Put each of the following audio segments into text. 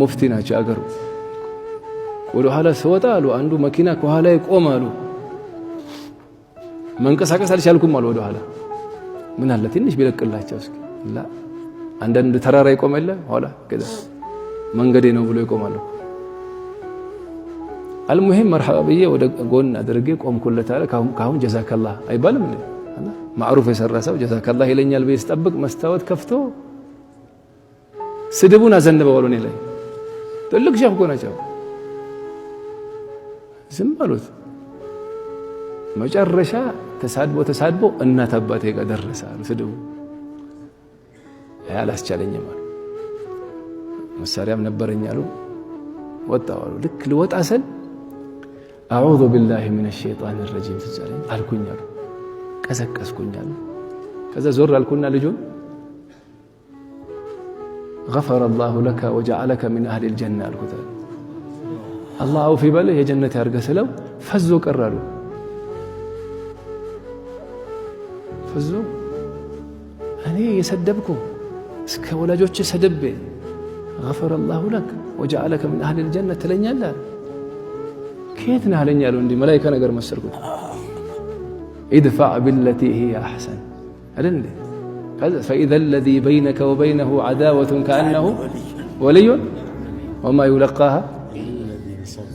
ሙፍቲ ናቸው አገሩ ወደ ኋላ ስወጣ አሉ አንዱ መኪና ከኋላ ይቆማሉ መንቀሳቀስ አልቻልኩም አሉ ወደ ኋላ ምን አለ ትንሽ ቢለቅላቸው እስኪ ላ አንዳንድ ተራራ ይቆማል ኋላ ከዛ መንገዴ ነው ብሎ ይቆማሉ المهم مرحبا بيه ወደ ጎን አድርጌ ቆምኩለት አለ ካሁን ጀዛከላህ አይባልም እንዴ ማዕሩፍ የሰራሰው ጀዛከላህ ይለኛል በይስ ጠብቅ መስታወት ከፍቶ ስድቡን አዘነበው ወለኔ ላይ ትልቅ ሸፍ ጎናቸው ዝም አሉት መጨረሻ ተሳድቦ እናት አባቴ ጋር ደረሰ ስድቡ ያላስቻለኝም አሉ መሳሪያም ነበረኝ አሉ ወጣው አሉ ልክ ልወጣ ሰል أعوذ بالله من الشيطان الرجيم تزالين قالكون يالو كسكسكون يالو كذا زور قالكونا لجون غفر الله لك وجعلك من أهل الجنة الكتاب الله في باله يا جنة أرقسلو فزو قرروا فزو أنا يسدبكم اسك ولا جوتش سدبي غفر الله لك وجعلك من أهل الجنة تلين يلا كيف نهلين يالو عندي ملائكة نقر مسرقوا ادفع بالتي هي أحسن ألندي فإذا الذي بينك وبينه عداوة كأنه ولي وما يلقاها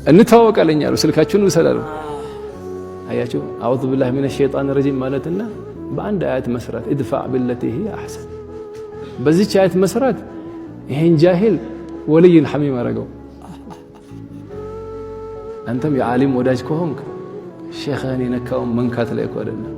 النتفوق علينا يالو سلكاتشون وسلالو أياتشو أعوذ بالله من الشيطان الرجيم مالتنا بأند آيات مسرات ادفع بالتي هي أحسن بزيتش آيات مسرات يهين جاهل ولي الحميم رقو أنتم يا عالم وداج كهونك الشيخاني نكاهم من كاتل يكودنا